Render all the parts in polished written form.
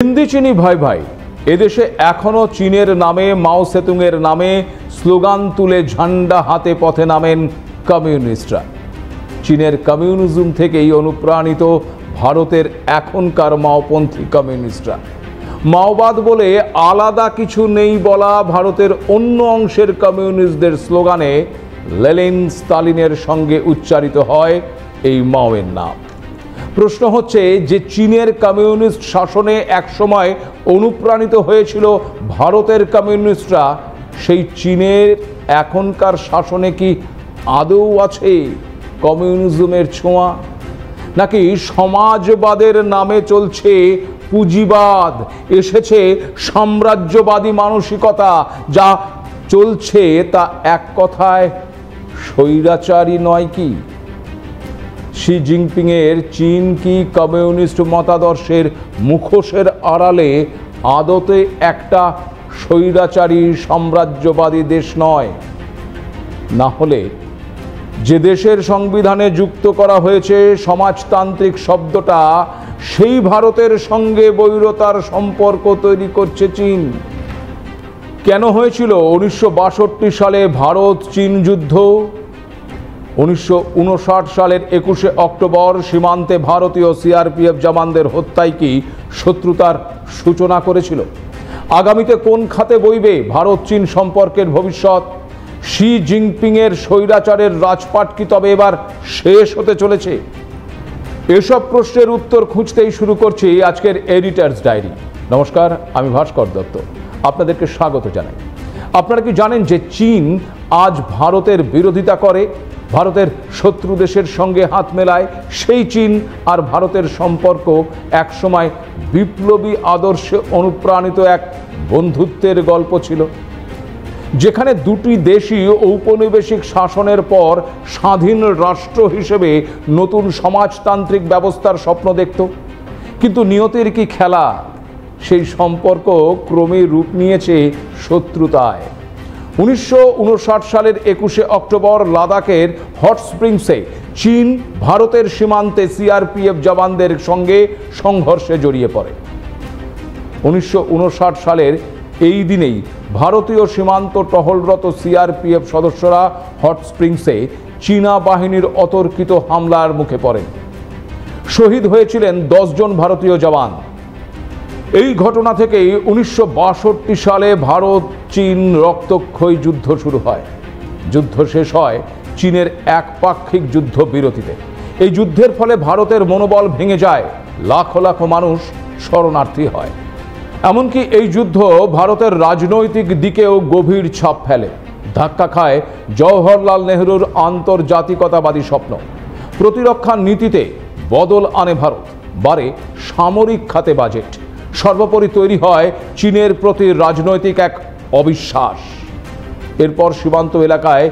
হিন্দি চিনি ভাই ভাই এদেশে এখনো চীনের নামে মাও সেতুংয়ের নামে স্লোগান তুলে ঝান্ডা হাতে পথে নামেন কমিউনিস্টরা। চীনের কমিউনিজম থেকেই অনুপ্রাণিত ভারতের এখনকার মাওপন্থী কমিউনিস্টরা। মাওবাদ বলে আলাদা কিছু নেই বলা ভারতের অন্য অংশের কমিউনিস্টদের স্লোগানে লেনিন স্তালিনের সঙ্গে উচ্চারিত হয় এই মাওয়ের নাম। প্রশ্ন হচ্ছে যে চীনের কমিউনিস্ট শাসনে একসময় অনুপ্রাণিত হয়েছিল ভারতের কমিউনিস্টরা, সেই চীনের এখনকার শাসনে কি আদৌ আছে কমিউনিজমের ছোঁয়া, নাকি সমাজবাদের নামে চলছে পুঁজিবাদ, এসেছে সাম্রাজ্যবাদী মানসিকতা, যা চলছে তা এক কথায় স্বৈরাচারী নয় কি? শি জিনপিংয়ের চীন কি কমিউনিস্ট মতাদর্শের মুখোশের আড়ালে আদতে একটা স্বৈরাচারী সাম্রাজ্যবাদী দেশ নয়? না হলে যে দেশের সংবিধানে যুক্ত করা হয়েছে সমাজতান্ত্রিক শব্দটা, সেই ভারতের সঙ্গে বৈরতার সম্পর্ক তৈরি করছে চীন। কেন হয়েছিল 1962 সালে ভারত চীন যুদ্ধ? 1959 সালের 21 অক্টোবর সীমান্তে ভারতীয় সিআরপিএফ জওয়ানদের হত্যায় কি শত্রুতার সূচনা করেছিল? আগামীতে কোন খাতে বইবে ভারত চীন সম্পর্কের ভবিষ্যৎ? শি জিনপিংয়ের স্বৈরাচারের রাজপাট কি তবে এবার শেষ হতে চলেছে? এসব প্রশ্নের উত্তর খুঁজতেই শুরু করছি আজকের এডিটরস ডায়েরি। নমস্কার, আমি ভাস্কর দত্ত, আপনাদেরকে স্বাগত জানাই। আপনারা কি জানেন যে চীন আজ ভারতের বিরোধিতা করে, ভারতের শত্রু দেশের সঙ্গে হাত মেলায়? সেই চীন আর ভারতের সম্পর্ক একসময় বিপ্লবী আদর্শে অনুপ্রাণিত এক বন্ধুত্বের গল্প ছিল, যেখানে দুটি দেশই ঔপনিবেশিক শাসনের পর স্বাধীন রাষ্ট্র হিসেবে নতুন সমাজতান্ত্রিক ব্যবস্থার স্বপ্ন দেখত। কিন্তু নিয়তির কি খেলা, সেই সম্পর্ক ক্রমে রূপ নিয়েছে শত্রুতায়। 1959 সালের 21 অক্টোবর লাদাখের হট স্প্রিংসে চীন ভারতের সীমান্তে সিআরপিএফ জওয়ানদের সঙ্গে সংঘর্ষে জড়িয়ে পড়ে। 1959 সালের এই দিনেই ভারতীয় সীমান্ত টহলরত সিআরপিএফ সদস্যরা হট স্প্রিংসে চীনা বাহিনীর অতর্কিত হামলার মুখে পড়েন। শহীদ হয়েছিলেন 10 জন ভারতীয় জওয়ান। এই ঘটনা থেকেই 1962 সালে ভারত চীন রক্তক্ষয়ী যুদ্ধ শুরু হয়। যুদ্ধ শেষ হয় চীনের একপাক্ষিক যুদ্ধ বিরতিতে। এই যুদ্ধের ফলে ভারতের মনোবল ভেঙে যায়, লাখো লাখো মানুষ শরণার্থী হয়। এমনকি এই যুদ্ধ ভারতের রাজনৈতিক দিকেও গভীর ছাপ ফেলে। ধাক্কা খায় জওহরলাল নেহরুর আন্তর্জাতিকতাবাদী স্বপ্ন। প্রতিরক্ষা নীতিতে বদল আনে ভারত, বাড়ে সামরিক খাতে বাজেট। সর্বোপরি তৈরি হয় চীনের প্রতি রাজনৈতিক এক অবিশ্বাস। এরপর সীমান্ত এলাকায়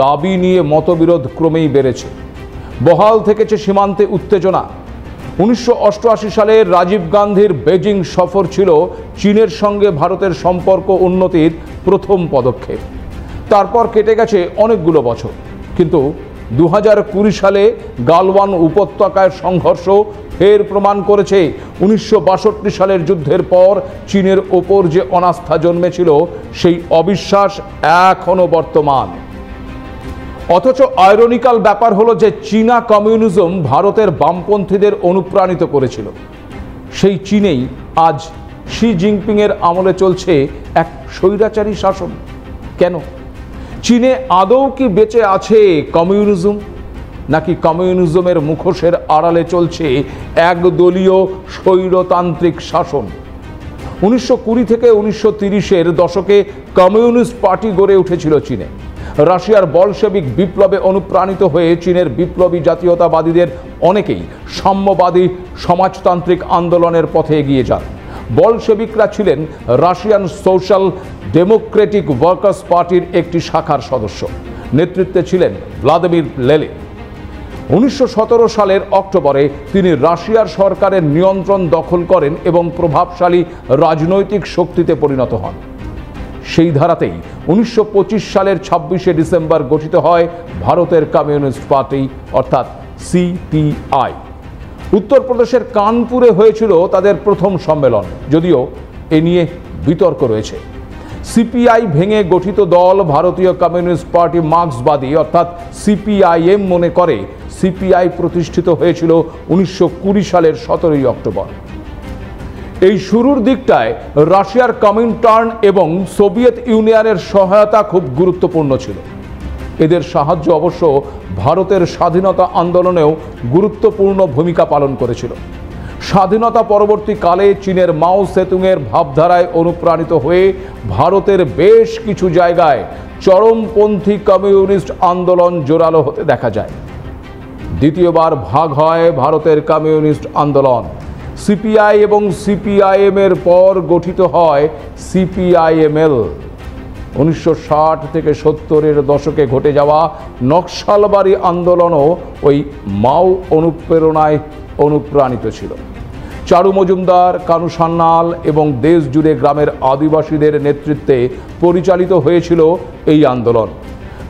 দাবি নিয়ে মতবিরোধ ক্রমেই বেড়েছে, বহাল থেকেছে সীমান্তে উত্তেজনা। 1988 সালে রাজীব গান্ধীর বেজিং সফর ছিল চীনের সঙ্গে ভারতের সম্পর্ক উন্নতির প্রথম পদক্ষেপ। তারপর কেটে গেছে অনেকগুলো বছর, কিন্তু 2020 সালে গালওয়ান উপত্যকায় সংঘর্ষ ফের প্রমাণ করেছে 1962 সালের যুদ্ধের পর চীনের ওপর যে অনাস্থা জন্মেছিল, সেই অবিশ্বাস এখনো বর্তমান। অথচ আইরনিক্যাল ব্যাপার হলো যে চীনা কমিউনিজম ভারতের বামপন্থীদের অনুপ্রাণিত করেছিল। সেই চীনেই আজ শি জিনপিংয়ের আমলে চলছে এক স্বৈরাচারী শাসন। কেন? চীনে আদৌ কি বেঁচে আছে কমিউনিজম, নাকি কমিউনিজমের মুখোশের আড়ালে চলছে একদলীয় স্বৈরতান্ত্রিক শাসন? 1920 থেকে 1930-এর দশকে কমিউনিস্ট পার্টি গড়ে উঠেছিল চীনে। রাশিয়ার বলশেবিক বিপ্লবে অনুপ্রাণিত হয়ে চীনের বিপ্লবী জাতীয়তাবাদীদের অনেকেই সাম্যবাদী সমাজতান্ত্রিক আন্দোলনের পথে এগিয়ে যান। বলশেবিকরা ছিলেন রাশিয়ান সোশ্যাল ডেমোক্রেটিক ওয়ার্কার্স পার্টির একটি শাখার সদস্য। নেতৃত্বে ছিলেন ভ্লাদিমির লেনিন। 1917 সালের অক্টোবরে তিনি রাশিয়ার সরকারের নিয়ন্ত্রণ দখল করেন এবং প্রভাবশালী রাজনৈতিক শক্তিতে পরিণত হন। সেই ধারাতেই 1925 সালের 26শে ডিসেম্বর গঠিত হয় ভারতের কমিউনিস্ট পার্টি, অর্থাৎ সিপিআই। উত্তরপ্রদেশের কানপুরে হয়েছিল তাদের প্রথম সম্মেলন, যদিও এ নিয়ে বিতর্ক রয়েছে। সিপিআই ভেঙে গঠিত দল ভারতীয় কমিউনিস্ট পার্টি মার্ক্সবাদী অর্থাৎ সিপিআইএম মনে করে সিপিআই প্রতিষ্ঠিত হয়েছিল 1920 সালের 17 অক্টোবর। এই শুরুর দিকটায় রাশিয়ার কমিনটার্ন এবং সোভিয়েত ইউনিয়নের সহায়তা খুব গুরুত্বপূর্ণ ছিল। এদের সাহায্য অবশ্য ভারতের স্বাধীনতা আন্দোলনেও গুরুত্বপূর্ণ ভূমিকা পালন করেছিল। স্বাধীনতা পরবর্তীকালে চীনের মাও সেতুংয়ের ভাবধারায় অনুপ্রাণিত হয়ে ভারতের বেশ কিছু জায়গায় চরমপন্থী কমিউনিস্ট আন্দোলন জোরালো হতে দেখা যায়। দ্বিতীয়বার ভাগ হয় ভারতের কমিউনিস্ট আন্দোলন। সিপিআই এবং সিপিআইএম এর পর গঠিত হয় সিপিআইএমএল। 1960 থেকে 70-এর দশকে ঘটে যাওয়া নকশালবাড়ি আন্দোলনও ওই মাও অনুপ্রেরণায় অনুপ্রাণিত ছিল। চারু মজুমদার, কানু সান্যাল এবং দেশ জুড়ে গ্রামের আদিবাসীদের নেতৃত্বে পরিচালিত হয়েছিল এই আন্দোলন।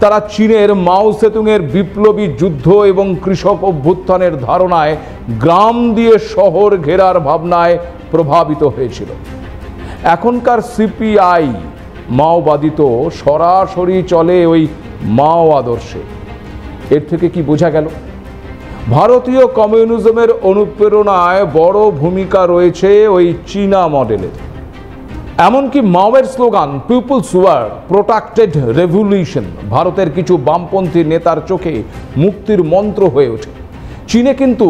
তারা চীনের মাও সেতুংয়ের বিপ্লবী যুদ্ধ এবং কৃষক অভ্যুত্থানের ধারণায় গ্রাম দিয়ে শহর ঘেরার ভাবনায় প্রভাবিত হয়েছিল। এখনকার সিপিআই মাওবাদী তো সরাসরি চলে ওই মাও আদর্শে। এর থেকে কি বোঝা গেল? ভারতীয় কমিউনিজমের অনুপ্রেরণায় বড় ভূমিকা রয়েছে ওই চীনা মডেলের। এমনকি মাওয়ের slogan people's war protected revolution ভারতের কিছু বামপন্থী নেতার চোখে মুক্তির মন্ত্র হয়ে ওঠে। চীনে কিন্তু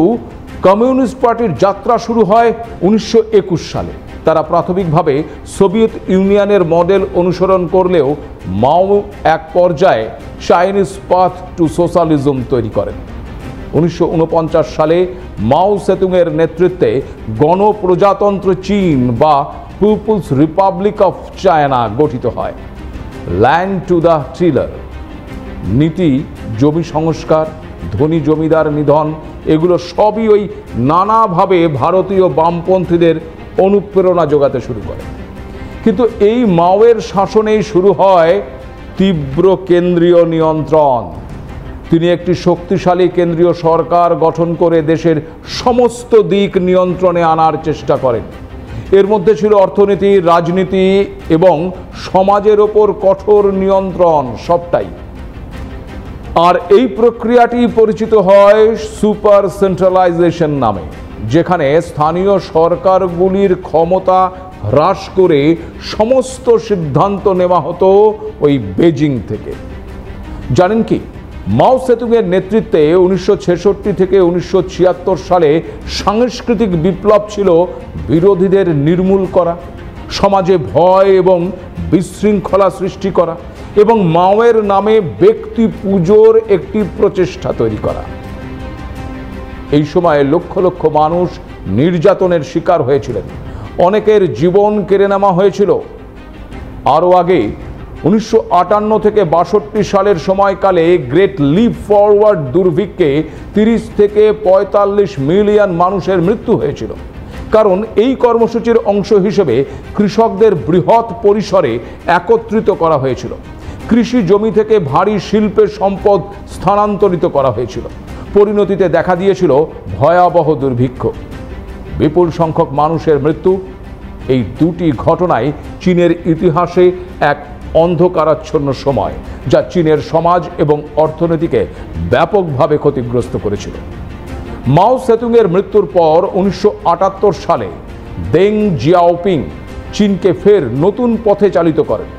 কমিউনিস্ট পার্টির যাত্রা শুরু হয় 1921 সালে। তারা প্রাথমিকভাবে সোভিয়েত ইউনিয়নের মডেল অনুসরণ করলেও মাও এক পর্যায়ে চাইনিজ পাথ টু সোশ্যালিজম তৈরি করেন। 1949 সালে মাও সেতুংয়ের নেতৃত্বে গণপ্রজাতন্ত্র চীন বা পিপলস রিপাবলিক অফ চায়না গঠিত হয়। ল্যান্ড টু দ্য টিলার নীতি, জমি সংস্কার, ধনী জমিদার নিধন, এগুলো সবই ওই নানাভাবে ভারতীয় বামপন্থীদের অনুপ্রেরণা যোগাতে শুরু করে। কিন্তু এই মাওয়ের শাসনেই শুরু হয় তীব্র কেন্দ্রীয় নিয়ন্ত্রণ। তিনি একটি শক্তিশালী কেন্দ্রীয় সরকার গঠন করে দেশের সমস্ত দিক নিয়ন্ত্রণে আনার চেষ্টা করেন। এর মধ্যে ছিল অর্থনীতি, রাজনীতি এবং সমাজের ওপর কঠোর নিয়ন্ত্রণ, সবটাই। আর এই প্রক্রিয়াটি পরিচিত হয় সুপার সেন্ট্রালাইজেশন নামে, যেখানে স্থানীয় সরকারগুলির ক্ষমতা হ্রাস করে সমস্ত সিদ্ধান্ত নেওয়া হতো ওই বেজিং থেকে। জানেন কি, মাও সেতুংয়ের নেতৃত্বে 1966 থেকে 1976 সালে সাংস্কৃতিক বিপ্লব ছিল বিরোধীদের নির্মূল করা, সমাজে ভয় এবং বিশৃঙ্খলা সৃষ্টি করা এবং মাওয়ের নামে ব্যক্তি পুজোর একটি প্রচেষ্টা তৈরি করা। এই সময়ে লক্ষ লক্ষ মানুষ নির্যাতনের শিকার হয়েছিলেন, অনেকের জীবন কেড়ে নেওয়া হয়েছিল। আরও আগে 1958 থেকে 62 সালের সময়কালে গ্রেট লিপ ফরওয়ার্ড দুর্ভিক্ষে 30 থেকে 45 মিলিয়ন মানুষের মৃত্যু হয়েছিল। কারণ এই কর্মসূচির অংশ হিসেবে কৃষকদের বৃহৎ পরিসরে একত্রিত করা হয়েছিল। কৃষি জমি থেকে ভারী শিল্পের সম্পদ স্থানান্তরিত করা হয়েছিল। পরিণতিতে দেখা দিয়েছিল ভয়াবহ দুর্ভিক্ষ, বিপুল সংখ্যক মানুষের মৃত্যু। এই দুটি ঘটনাই চীনের ইতিহাসে এক অন্ধকারাচ্ছন্ন সময়, যা চীনের সমাজ এবং অর্থনীতিকে ব্যাপকভাবে ক্ষতিগ্রস্ত করেছিল। মাও সেতুংয়ের মৃত্যুর পর 1978 সালে দেং জিয়াওপিং চীনকে ফের নতুন পথে চালিত করেন।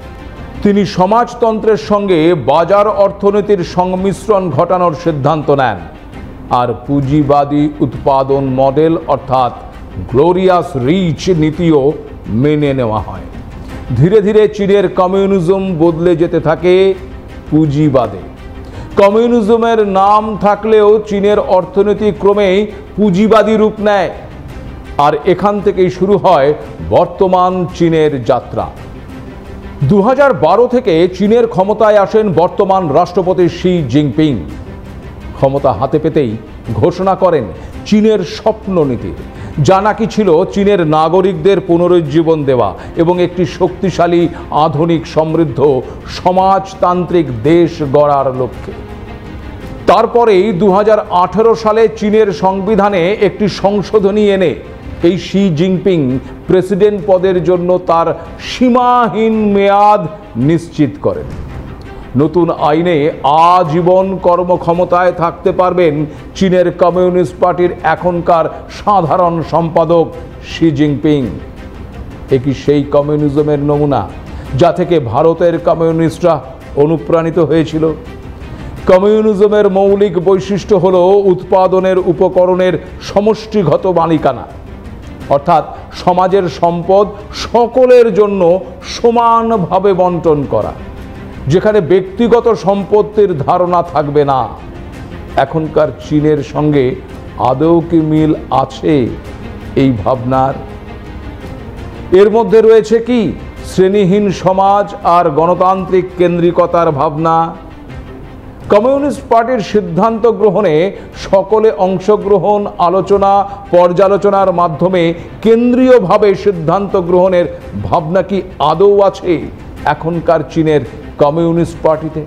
তিনি সমাজতন্ত্রের সঙ্গে বাজার অর্থনীতির সংমিশ্রণ ঘটানোর সিদ্ধান্ত নেন আর পুঁজিবাদী উৎপাদন মডেল অর্থাৎ গ্লোরিয়াস রিচ নীতিও মেনে নেওয়া হয়। ধীরে ধীরে চীনের কমিউনিজম বদলে যেতে থাকে পুঁজিবাদে। কমিউনিজমের নাম থাকলেও চীনের অর্থনীতি ক্রমেই পুঁজিবাদী রূপ নেয়, আর এখান থেকেই শুরু হয় বর্তমান চীনের যাত্রা। 2012 থেকে চীনের ক্ষমতায় আসেন বর্তমান রাষ্ট্রপতি শি জিনপিং। ক্ষমতা হাতে পেতেই ঘোষণা করেন চীনের স্বপ্ন নীতির, যা নাকি ছিল চীনের নাগরিকদের পুনরুজ্জীবন দেওয়া এবং একটি শক্তিশালী, আধুনিক, সমৃদ্ধ সমাজতান্ত্রিক দেশ গড়ার লক্ষ্যে। তারপরেই 2018 সালে চীনের সংবিধানে একটি সংশোধনী এনে এই শি জিনপিং প্রেসিডেন্ট পদের জন্য তার সীমাহীন মেয়াদ নিশ্চিত করেন। নতুন আইনে আজীবন কর্মক্ষমতায় থাকতে পারবেন চীনের কমিউনিস্ট পার্টির এখনকার সাধারণ সম্পাদক শি জিনপিং। এ কি সেই কমিউনিজমের নমুনা যা থেকে ভারতের কমিউনিস্টরা অনুপ্রাণিত হয়েছিল? কমিউনিজমের মৌলিক বৈশিষ্ট্য হল উৎপাদনের উপকরণের সমষ্টিগত মালিকানা, অর্থাৎ সমাজের সম্পদ সকলের জন্য সমানভাবে বন্টন করা, যেখানে ব্যক্তিগত সম্পত্তির ধারণা থাকবে না। এখনকার চীনের সঙ্গে আদৌ কি মিল আছে এই ভাবনার? এর মধ্যে রয়েছে কি শ্রেণীহীন সমাজ আর গণতান্ত্রিক কেন্দ্রিকতার ভাবনা? কমিউনিস্ট পার্টির সিদ্ধান্ত গ্রহণে সকলে অংশগ্রহণ, আলোচনা, পর্যালোচনার মাধ্যমে কেন্দ্রীয়ভাবে সিদ্ধান্ত গ্রহণের ভাবনা কি আদৌ আছে এখনকার চীনের কমিউনিস্ট পার্টিতে?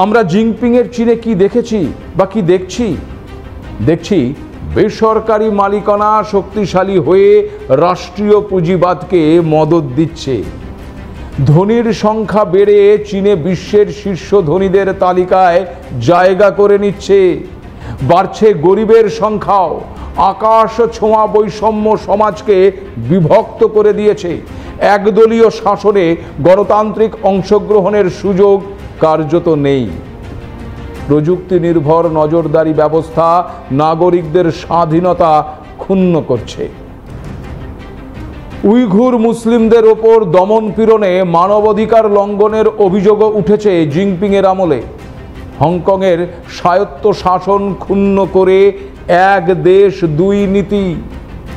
আমরা জিনপিংয়ের চীনে কি দেখেছি বা কি দেখছি বেসরকারি মালিকানা শক্তিশালী হয়ে রাষ্ট্রীয় পুঁজিবাদকে মদদ দিচ্ছে। ধনীর সংখ্যা বেড়ে চীনে বিশ্বের শীর্ষ ধনীদের তালিকায় জায়গা করে নিচ্ছে। বাড়ছে গরিবের সংখ্যাও। আকাশ ছোঁয়া বৈষম্য সমাজকে বিভক্ত করে দিয়েছে। একদলীয় শাসনে গণতান্ত্রিক অংশগ্রহণের সুযোগ কার্যত নেই। প্রযুক্তি নির্ভর নজরদারি ব্যবস্থা নাগরিকদের স্বাধীনতা ক্ষুণ্ণ করছে। উইঘুর মুসলিমদের ওপর দমনপীড়নে মানবাধিকার লঙ্ঘনের অভিযোগও উঠেছে জিনপিংয়ের আমলে। হংকংয়ের স্বায়ত্ত শাসন ক্ষুণ্ণ করে এক দেশ দুই নীতি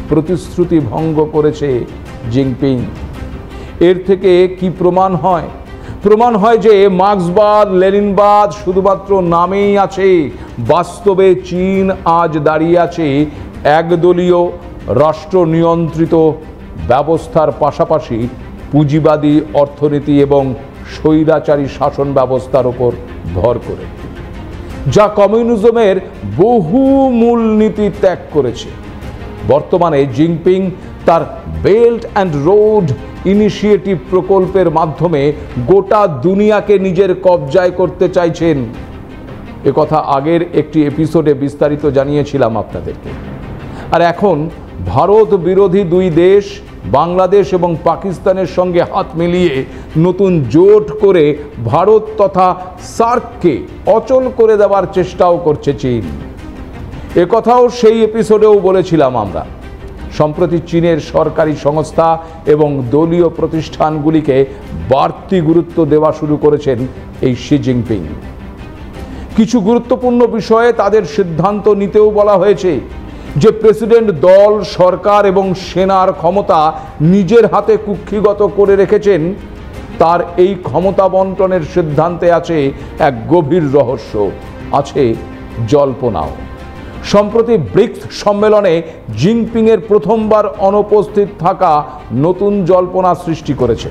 প্রতিশ্রুতি ভঙ্গ করেছে জিনপিং। এর থেকে কি প্রমাণ হয়? প্রমাণ হয় যে মার্ক্সবাদ, লেনিনবাদ শুধুমাত্র নামেই আছে। বাস্তবে চীন আজ দাঁড়িয়ে আছে একদলীয় রাষ্ট্র নিয়ন্ত্রিত ব্যবস্থার পাশাপাশি পুঁজিবাদী অর্থনীতি এবং স্বৈরাচারী শাসন ব্যবস্থার উপর ভর করে, যা কমিউনিজমের বহু মূলনীতি ত্যাগ করেছে। বর্তমানে জিনপিং তার বেল্ট অ্যান্ড রোড ইনিশিয়েটিভ প্রকল্পের মাধ্যমে গোটা দুনিয়াকে নিজের কবজায় করতে চাইছেন। একথা আগের একটি এপিসোডে বিস্তারিত জানিয়েছিলাম আপনাদেরকে। আর এখন ভারত বিরোধী দুই দেশ বাংলাদেশ এবং পাকিস্তানের সঙ্গে হাত মিলিয়ে নতুন জোট করে ভারত তথা সার্ককে অচল করে দেওয়ার চেষ্টাও করছে চীন। একথাও সেই এপিসোডেও বলেছিলাম আমরা। সম্প্রতি চীনের সরকারি সংস্থা এবং দলীয় প্রতিষ্ঠানগুলিকে বাড়তি গুরুত্ব দেওয়া শুরু করেছেন এই শি জিনপিং। কিছু গুরুত্বপূর্ণ বিষয়ে তাদের সিদ্ধান্ত নিতেও বলা হয়েছে যে প্রেসিডেন্ট দল, সরকার এবং সেনার ক্ষমতা নিজের হাতে কুক্ষিগত করে রেখেছেন। তার এই ক্ষমতা বন্টনের সিদ্ধান্তে আছে এক গভীর রহস্য, আছে জল্পনাও। সম্প্রতি ব্রিক্স সম্মেলনে জিনপিংয়ের প্রথমবার অনুপস্থিত থাকা নতুন জল্পনা সৃষ্টি করেছে।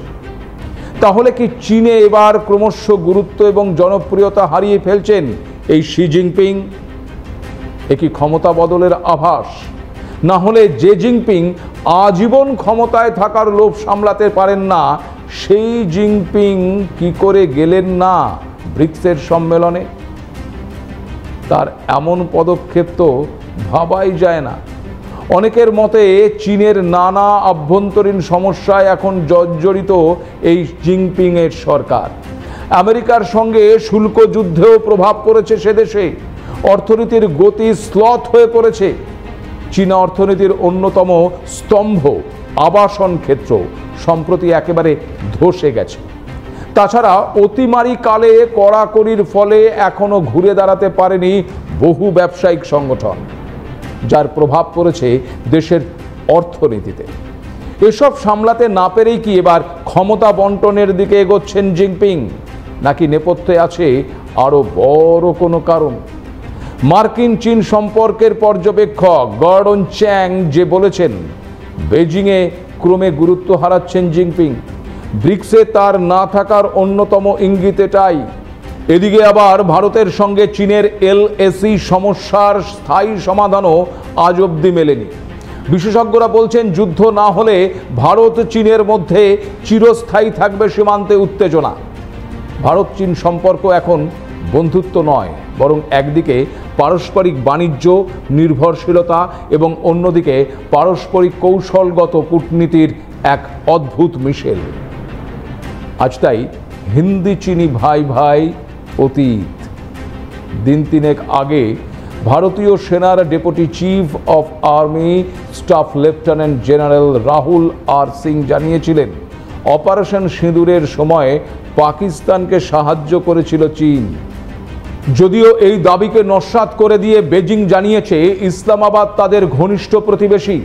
তাহলে কি চীনে এবার ক্রমশ গুরুত্ব এবং জনপ্রিয়তা হারিয়ে ফেলছেন এই শি জিনপিং? একই ক্ষমতা বদলের আভাস? না হলে যে জিনপিং আজীবন ক্ষমতায় থাকার লোভ সামলাতে পারেন না, সেই জিনপিং কি করে গেলেন না ব্রিক্সের সম্মেলনে? তার এমন পদক্ষেপ তো ভাবাই যায় না। অনেকের মতে চীনের নানা আভ্যন্তরীণ সমস্যায় এখন জর্জরিত এই জিনপিংয়ের সরকার। আমেরিকার সঙ্গে শুল্ক যুদ্ধেও প্রভাব পড়েছে সে দেশে। অর্থনীতির গতি স্লথ হয়ে পড়েছে। চীনা অর্থনীতির অন্যতম স্তম্ভ আবাসন ক্ষেত্র সম্প্রতি একেবারে ধসে গেছে। তাছাড়া অতিমারি কালে কড়াকড়ির ফলে এখনো ঘুরে দাঁড়াতে পারেনি বহু ব্যবসায়িক সংগঠন, যার প্রভাব পড়েছে দেশের অর্থনীতিতে। এসব সামলাতে না পেরেই কি এবার ক্ষমতা বন্টনের দিকে এগোচ্ছেন জিনপিং, নাকি নেপথ্যে আছে আরো বড় কোনো কারণ? মার্কিন চীন সম্পর্কের পর্যবেক্ষক গর্ডন চ্যাং যে বলেছেন, বেজিংয়ে ক্রমে গুরুত্ব হারাচ্ছেন জিনপিং। ব্রিক্সে তার না থাকার অন্যতম ইঙ্গিত এটাই। এদিকে আবার ভারতের সঙ্গে চীনের এলএসি সমস্যার স্থায়ী সমাধানও আজ অবধি মেলেনি। বিশেষজ্ঞরা বলছেন, যুদ্ধ না হলে ভারত চীনের মধ্যে চিরস্থায়ী থাকবে সীমান্তে উত্তেজনা। ভারত চীন সম্পর্ক এখন বন্ধুত্ব নয়, বরং একদিকে পারস্পরিক বাণিজ্য নির্ভরশীলতা এবং অন্যদিকে পারস্পরিক কৌশলগত কূটনীতির এক অদ্ভুত মিশেল। আজ তাই হিন্দি চীনি ভাই ভাই অতীত। দিন তিনেক আগে ভারতীয় সেনার deputy chief of army staff lieutenant general Rahul R Singh জানিয়েছিলেন, অপারেশন সিঁদুরের সময় পাকিস্তানকে সাহায্য করেছিল চীন। যদিও এই দাবিকে নস্যাৎ করে দিয়ে বেজিং জানিয়েছে ইসলামাবাদ তাদের ঘনিষ্ঠ প্রতিবেশী,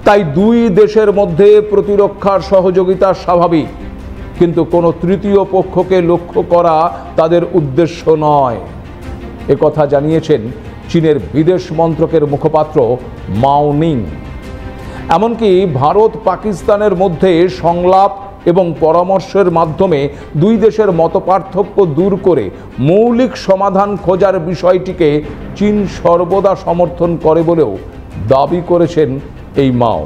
তাই দুই দেশের মধ্যে প্রতিরক্ষার সহযোগিতা স্বাভাবিক, কিন্তু কোনো তৃতীয় পক্ষকে লক্ষ্য করা তাদের উদ্দেশ্য নয়। একথা জানিয়েছেন চীনের বিদেশ মন্ত্রকের মুখপাত্র মাও নিং। এমনকি ভারত পাকিস্তানের মধ্যে সংলাপ এবং পরামর্শের মাধ্যমে দুই দেশের মতপার্থক্য দূর করে মৌলিক সমাধান খোঁজার বিষয়টিকে চীন সর্বদা সমর্থন করে বলেও দাবি করেছেন এই মাও।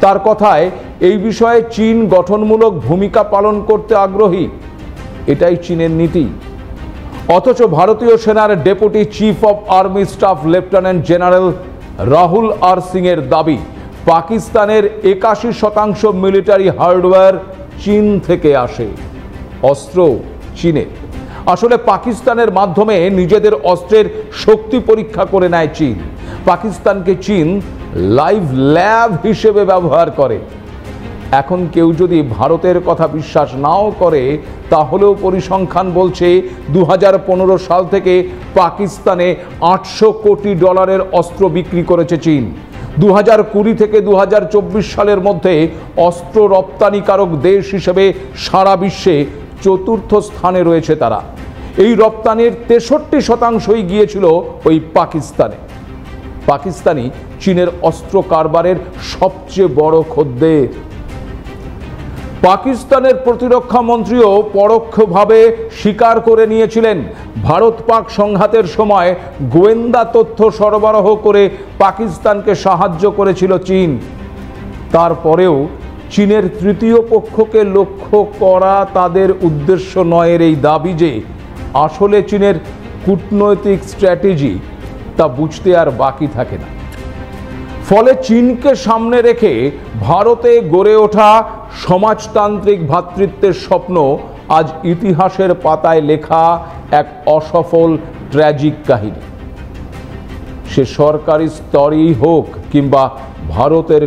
তার কথায়, এই বিষয়ে চীন গঠনমূলক ভূমিকা পালন করতে আগ্রহী, এটাই চীনের নীতি। অথচ ভারতীয় সেনার deputy chief of army staff lieutenant general Rahul R Singh এর দাবি, পাকিস্তানের 81% মিলিটারি হার্ডওয়্যার চীন থেকে আসে, অস্ত্র চীনের। আসলে পাকিস্তানের মাধ্যমে নিজেদের অস্ত্রের শক্তি পরীক্ষা করে নেয় চীন। পাকিস্তানকে চীন লাইভ ল্যাব হিসেবে ব্যবহার করে। এখন কেউ যদি ভারতের কথা বিশ্বাস নাও করে, তাহলেও পরিসংখ্যান বলছে 2015 সাল থেকে পাকিস্তানে $800 কোটি অস্ত্র বিক্রি করেছে চীন। 2020 থেকে 2024 সালের মধ্যে অস্ত্র রপ্তানিকারক দেশ হিসেবে সারা বিশ্বে 4র্থ স্থানে রয়েছে তারা। এই রপ্তানির 63% গিয়েছিল ওই পাকিস্তানে। পাকিস্তানি চীনের অস্ত্র কারবারের সবচেয়ে বড় খদ্দের। পাকিস্তানের প্রতিরক্ষা মন্ত্রীও পরোক্ষভাবে স্বীকার করে নিয়েছিলেন, ভারত পাক সংঘাতের সময় গোয়েন্দা তথ্য সরবরাহ করে পাকিস্তানকে সাহায্য করেছিল চীন। তারপরেও চীনের তৃতীয় পক্ষকে লক্ষ্য করা তাদের উদ্দেশ্য নয়। এই দাবি যে আসলে চীনের কূটনৈতিক স্ট্র্যাটেজি, তা বুঝতে আর বাকি থাকে না। ফলে চীনকে সামনে রেখে ভারতে গড়ে ওঠা সমাজতান্ত্রিক ভ্রাতৃত্বের স্বপ্ন আজ ইতিহাসের পাতায় লেখা এক অসফল ট্র্যাজিক কাহিনী। সে সরকারি স্তরেই হোক কিংবা ভারতের